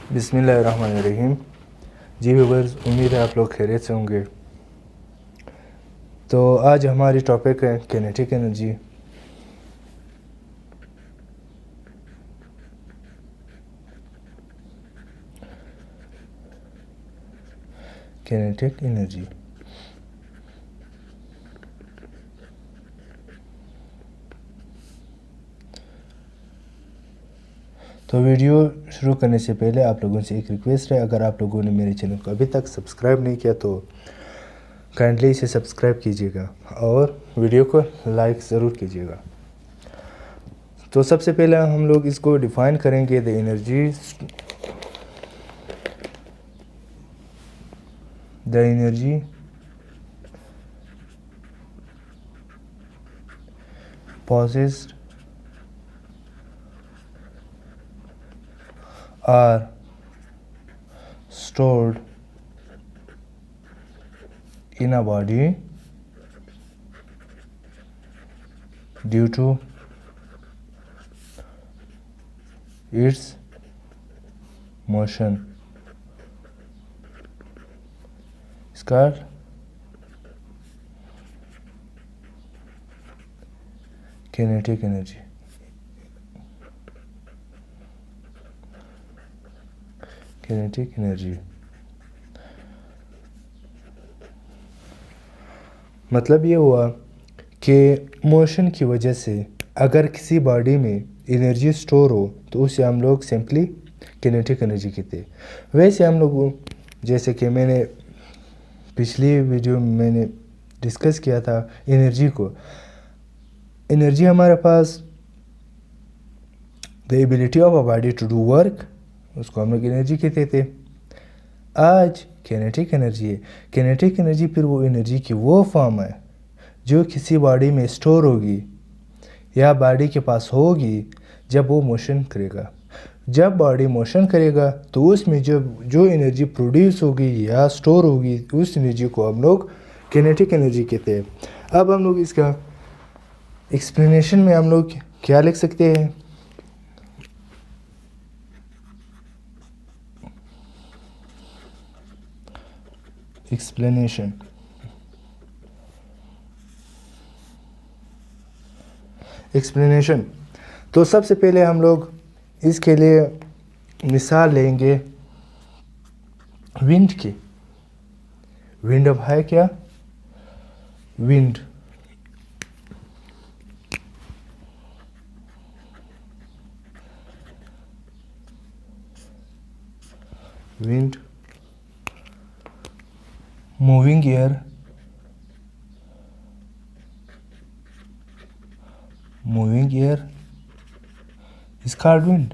बिस्मिल्लाहिर्रहमानिर्रहीम। जी व्यूअर्स, उम्मीद है आप लोग खैरियत से होंगे। तो आज हमारी टॉपिक है किनेटिक एनर्जी। किनेटिक एनर्जी तो वीडियो शुरू करने से पहले आप लोगों से एक रिक्वेस्ट है, अगर आप लोगों ने मेरे चैनल को अभी तक सब्सक्राइब नहीं किया तो काइंडली इसे सब्सक्राइब कीजिएगा और वीडियो को लाइक ज़रूर कीजिएगा। तो सबसे पहले हम लोग इसको डिफ़ाइन करेंगे। The energy possessed are stored in a body due to its motion. इसका kinetic energy। किनेटिक एनर्जी मतलब ये हुआ कि मोशन की वजह से अगर किसी बॉडी में एनर्जी स्टोर हो तो उसे हम लोग सिंपली किनेटिक एनर्जी कहते हैं। वैसे हम लोग, जैसे कि मैंने पिछली वीडियो में मैंने डिस्कस किया था एनर्जी को, एनर्जी हमारे पास the ability of a body to do work, उसको हम लोग एनर्जी कहते थे। आज किनेटिक एनर्जी है। किनेटिक एनर्जी फिर वो एनर्जी की वो फॉर्म है जो किसी बॉडी में स्टोर होगी या बॉडी के पास होगी जब वो मोशन करेगा। जब बॉडी मोशन करेगा तो उसमें जो एनर्जी प्रोड्यूस होगी या स्टोर होगी, उस एनर्जी को हम लोग किनेटिक एनर्जी कहते हैं। अब हम लोग इसका एक्सप्लेनेशन में हम लोग क्या लिख सकते हैं? एक्सप्लेनेशन तो सबसे पहले हम लोग इसके लिए मिसाल लेंगे विंड की। विंड अब है क्या? Wind moving air, is called wind।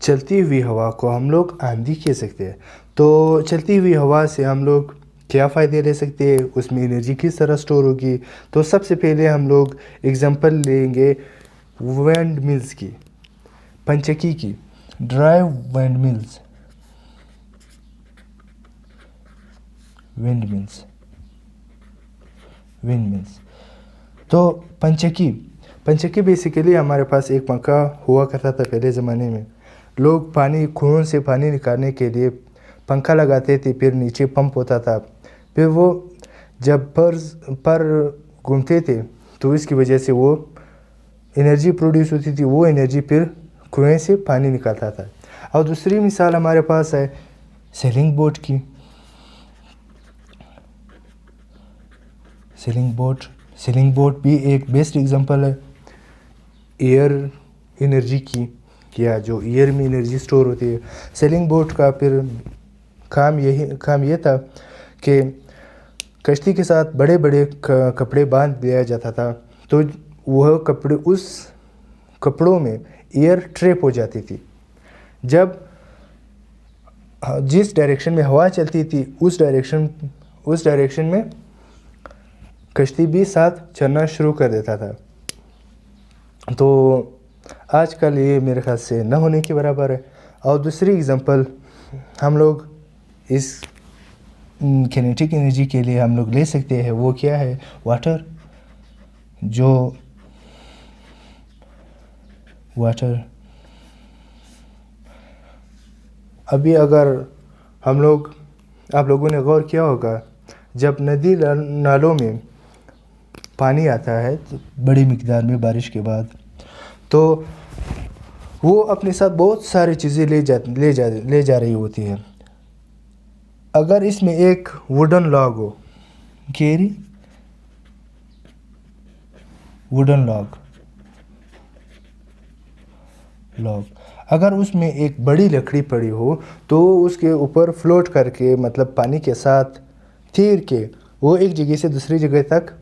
चलती हुई हवा को हम लोग आंधी कह सकते हैं। तो चलती हुई हवा से हम लोग क्या फ़ायदे ले सकते हैं, उसमें एनर्जी किस तरह स्टोर होगी? तो सबसे पहले हम लोग एग्जांपल लेंगे विंड मिल्स की, पंचकी की, ड्राई विंड मिल्स। तो पंचकी बेसिकली हमारे पास एक पंखा हुआ करता था पहले ज़माने में। लोग कुएं से पानी निकालने के लिए पंखा लगाते थे, फिर नीचे पंप होता था, फिर वो जब पर घूमते थे तो इसकी वजह से वो एनर्जी प्रोड्यूस होती थी। वो एनर्जी फिर कुएं से पानी निकालता था। और दूसरी मिसाल हमारे पास है सेलिंग बोट की। सेलिंग बोट भी एक बेस्ट एग्जांपल है एयर एनर्जी की, या जो एयर में एनर्जी स्टोर होती है। सेलिंग बोट का फिर काम ये था कि कश्ती के साथ बड़े बड़े कपड़े बांध दिया जाता था, तो वह कपड़े, उस कपड़ों में एयर ट्रैप हो जाती थी। जब जिस डायरेक्शन में हवा चलती थी उस डायरेक्शन में कश्ती भी साथ चलना शुरू कर देता था। तो आजकल ये मेरे ख्याल से न होने के बराबर है। और दूसरी एग्जांपल हम लोग इस किनेटिक एनर्जी के लिए हम लोग ले सकते हैं वो क्या है, वाटर। अभी अगर आप लोगों ने गौर किया होगा, जब नदी नालों में पानी आता है तो बड़ी मिकदार में बारिश के बाद, तो वो अपने साथ बहुत सारी चीज़ें ले जा रही होती है। अगर इसमें एक वुडन लॉग हो, केरी वुडन लॉग, अगर उसमें एक बड़ी लकड़ी पड़ी हो तो उसके ऊपर फ्लोट करके, मतलब पानी के साथ तैर के वो एक जगह से दूसरी जगह तक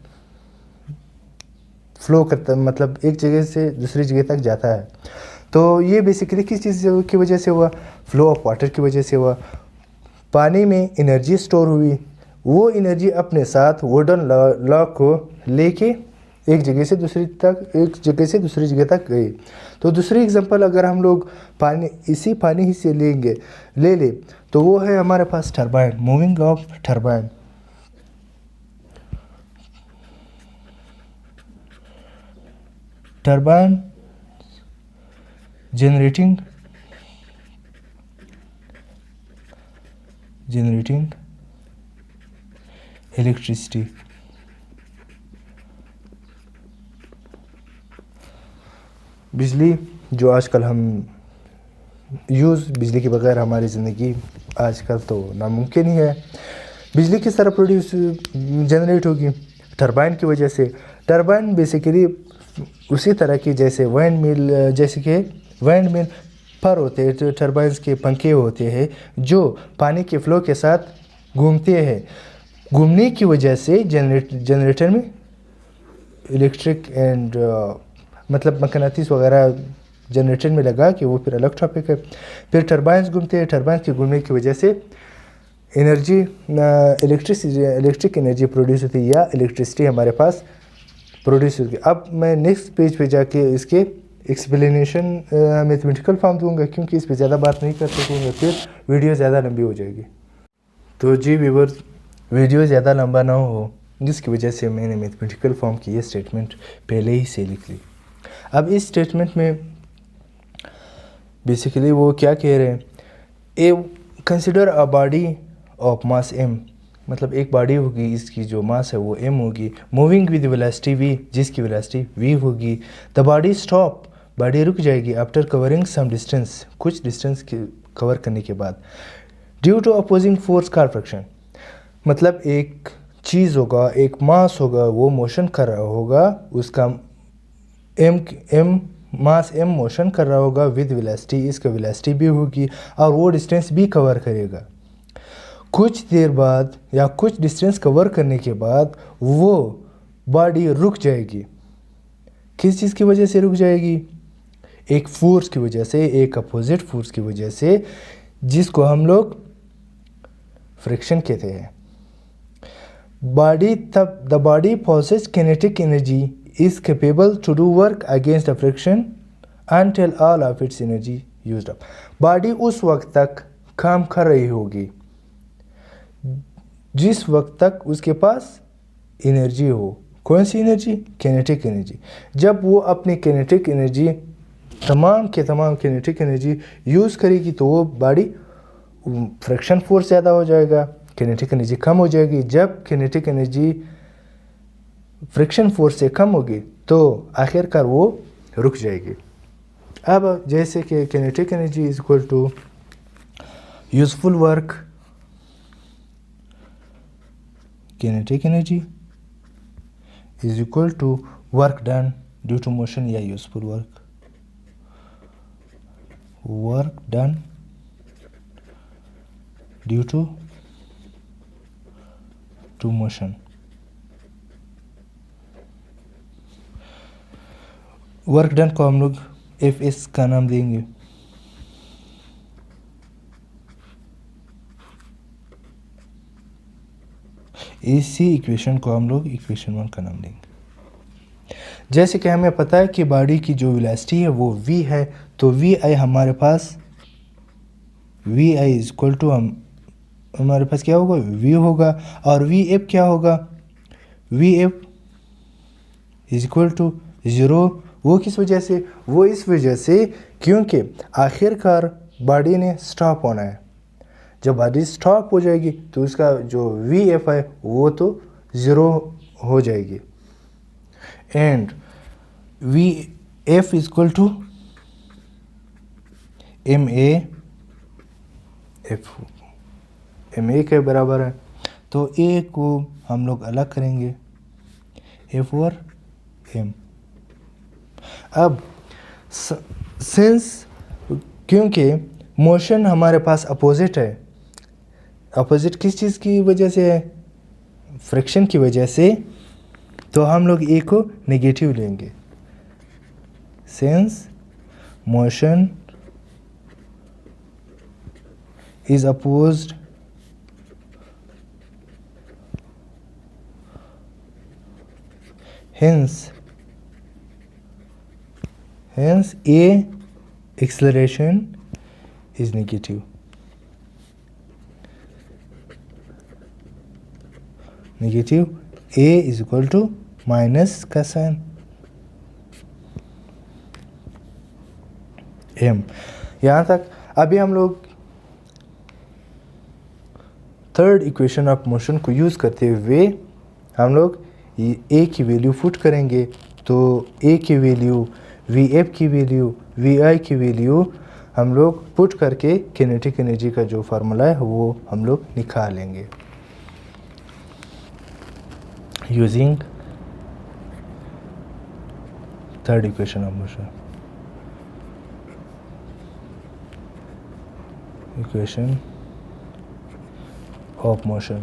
फ्लो करता, मतलब एक जगह से दूसरी जगह तक जाता है। तो ये बेसिकली किस चीज़ की वजह से हुआ, फ्लो ऑफ वाटर की वजह से हुआ। पानी में एनर्जी स्टोर हुई, वो एनर्जी अपने साथ वुडन लॉग को लेके एक जगह से दूसरी जगह तक गई। तो दूसरी एग्जांपल अगर हम लोग पानी ही से ले ले तो वो है हमारे पास turbine, moving of turbine. Turbine generating electricity। बिजली जो आजकल हम बिजली के बगैर हमारी ज़िंदगी आजकल तो नामुमकिन ही है। बिजली किस तरह जनरेट होगी, टरबाइन की वजह से। टरबाइन बेसिकली उसी तरह की जैसे विंड मिल पर होते हैं, जो टरबाइन्स के पंखे होते हैं जो पानी के फ्लो के साथ घूमते हैं। घूमने की वजह से जनरेटर में इलेक्ट्रिक एंड मतलब मकनातीस वगैरह जनरेटर में लगा कि वो फिर अलग टॉपिक है। फिर टरबाइन्स घूमते हैं, टरबाइन्स के घूमने की वजह से एनर्जी इलेक्ट्रिक एनर्जी प्रोड्यूस होती है या इलेक्ट्रिसिटी हमारे पास प्रोड्यूस होगी। अब मैं नेक्स्ट पेज पे जाके इसके एक्सप्लेनेशन मैथमेटिकल फॉर्म दूंगा, क्योंकि इस पे ज़्यादा बात नहीं कर सकूँगा, फिर वीडियो ज़्यादा लंबी हो जाएगी। तो जी व्यूअर्स, वीडियो ज़्यादा लंबा ना हो जिसकी वजह से मैंने मैथमेटिकल फॉर्म की ये स्टेटमेंट पहले ही से लिख ली। अब इस स्टेटमेंट में बेसिकली वो क्या कह रहे हैं, consider a body of mass m, मतलब एक बॉडी होगी, इसकी जो मास है वो m होगी, मूविंग विद वेलोसिटी v, जिसकी वेलोसिटी v होगी। द बॉडी स्टॉप, बॉडी रुक जाएगी आफ्टर कवरिंग सम डिस्टेंस, कुछ डिस्टेंस कवर करने के बाद, ड्यू टू अपोजिंग फोर्स का फ्रिक्शन, मतलब एक चीज़ होगा, एक मास होगा, वो मोशन कर रहा होगा, उसका मास m मोशन कर रहा होगा विद वेलोसिटी, इसका वेलोसिटी भी होगी और वो डिस्टेंस भी कवर करेगा। कुछ देर बाद या कुछ डिस्टेंस कवर करने के बाद वो बॉडी रुक जाएगी। किस चीज़ की वजह से रुक जाएगी, एक फोर्स की वजह से, एक अपोजिट फोर्स की वजह से, जिसको हम लोग फ्रिक्शन कहते हैं। The body possesses kinetic energy is capable to do work against the friction until all of its energy used up। Body उस वक्त तक काम कर रही होगी जिस वक्त तक उसके पास एनर्जी हो। कौन सी एनर्जी, किनेटिक एनर्जी। जब वो अपनी किनेटिक एनर्जी तमाम किनेटिक एनर्जी यूज़ करेगी तो वो बॉडी फ्रिक्शन फोर्स ज़्यादा हो जाएगा, किनेटिक एनर्जी कम हो जाएगी। जब किनेटिक एनर्जी फ्रिक्शन फोर्स से कम होगी तो आखिरकार वो रुक जाएगी। अब जैसे कि kinetic energy is equal to useful work, kinetic energy is equal to work done due to motion या useful work done due to motion। Work done को हम लोग Fs का नाम देंगे। इसी इक्वेशन को हम लोग इक्वेशन 1 का नाम देंगे। जैसे कि हमें पता है कि बॉडी की जो वेलोसिटी है वो v है, तो vi हमारे पास vi इज इक्वल टू हमारे पास क्या होगा, वी होगा। और वी एफ क्या होगा, V F is equal to 0। वो किस वजह से, वो इस वजह से क्योंकि आखिरकार बॉडी ने स्टॉप होना है। जब बॉडी स्टॉप हो जाएगी तो उसका जो वी एफ है वो तो 0 हो जाएगी। And V F is equal to M A F, M A के बराबर है। तो ए को हम लोग अलग करेंगे, एफ और एम। अब सिंस क्योंकि मोशन हमारे पास अपोजिट है, अपोजिट किस चीज़ की वजह से है, फ्रिक्शन की वजह से, तो हम लोग ए को नेगेटिव लेंगे। Since motion is opposed hence A acceleration is negative, A is equal to minus का साइन m। यहाँ तक अभी हम लोग थर्ड इक्वेशन ऑफ मोशन को यूज़ करते हुए हम लोग ए की वैल्यू पुट करेंगे। तो ए की वैल्यू, वी एफ की वैल्यू, वी आई की वैल्यू हम लोग पुट करके किनेटिक एनर्जी का जो फार्मूला है वो हम लोग निकालेंगे using third equation of motion. Equation of motion,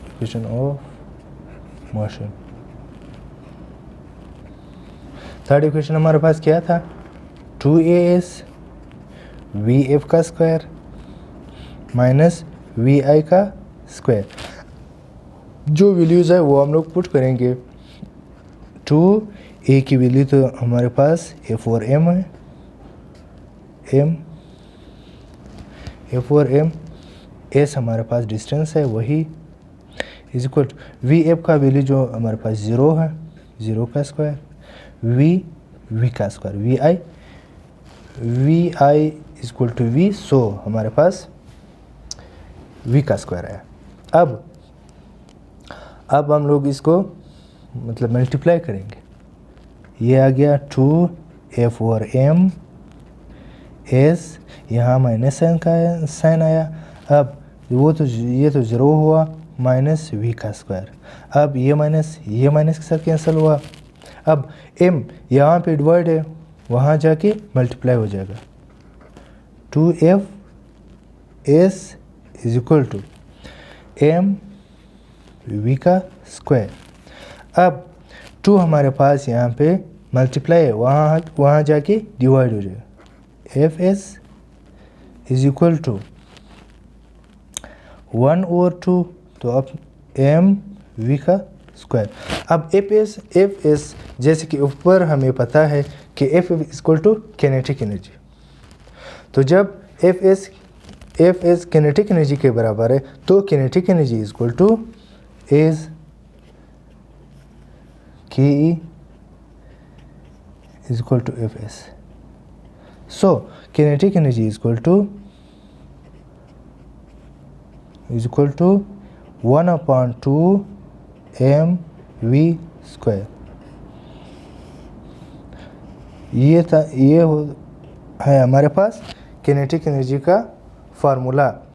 equation of motion. Third equation हमारे पास क्या था, 2as वी एफ का स्क्वायर माइनस वी आई का स्क्वायर। जो वैल्यूज़ है वो हम लोग पुट करेंगे। 2a की वैल्यू तो हमारे पास एफ और एम है, एफ और एम, एस हमारे पास डिस्टेंस है वही, is equal to V F का वैल्यू जो हमारे पास 0 है, 0 का स्क्वायर, वी का square, V I is equal to V, so हमारे पास वी का स्क्वायर है। अब हम लोग इसको मतलब मल्टीप्लाई करेंगे। ये आ गया 2 एफ और एम एस, यहाँ माइनस साइन का साइन आया। अब वो तो ये तो 0 हुआ, माइनस वी का स्क्वायर। अब ये माइनस के साथ कैंसिल हुआ। अब m यहाँ पे डिवाइड है, वहाँ जाके मल्टीप्लाई हो जाएगा। 2f s is equal to m v का स्क्वायर। अब 2 हमारे पास यहाँ पे मल्टीप्लाई है, वहाँ जाके डिवाइड हो जाएगा। F S is equal to 1 और 2, तो अब एम वी का स्क्वायर। अब एफ एस जैसे कि ऊपर हमें पता है कि F is equal to kinetic energy. तो जब एफ एस किनेटिक एनर्जी के बराबर है तो kinetic energy is equal to as K E is equal to F S. So kinetic energy is equal to 1/2 M V square. ये है हमारे पास किनेटिक एनर्जी का फार्मूला।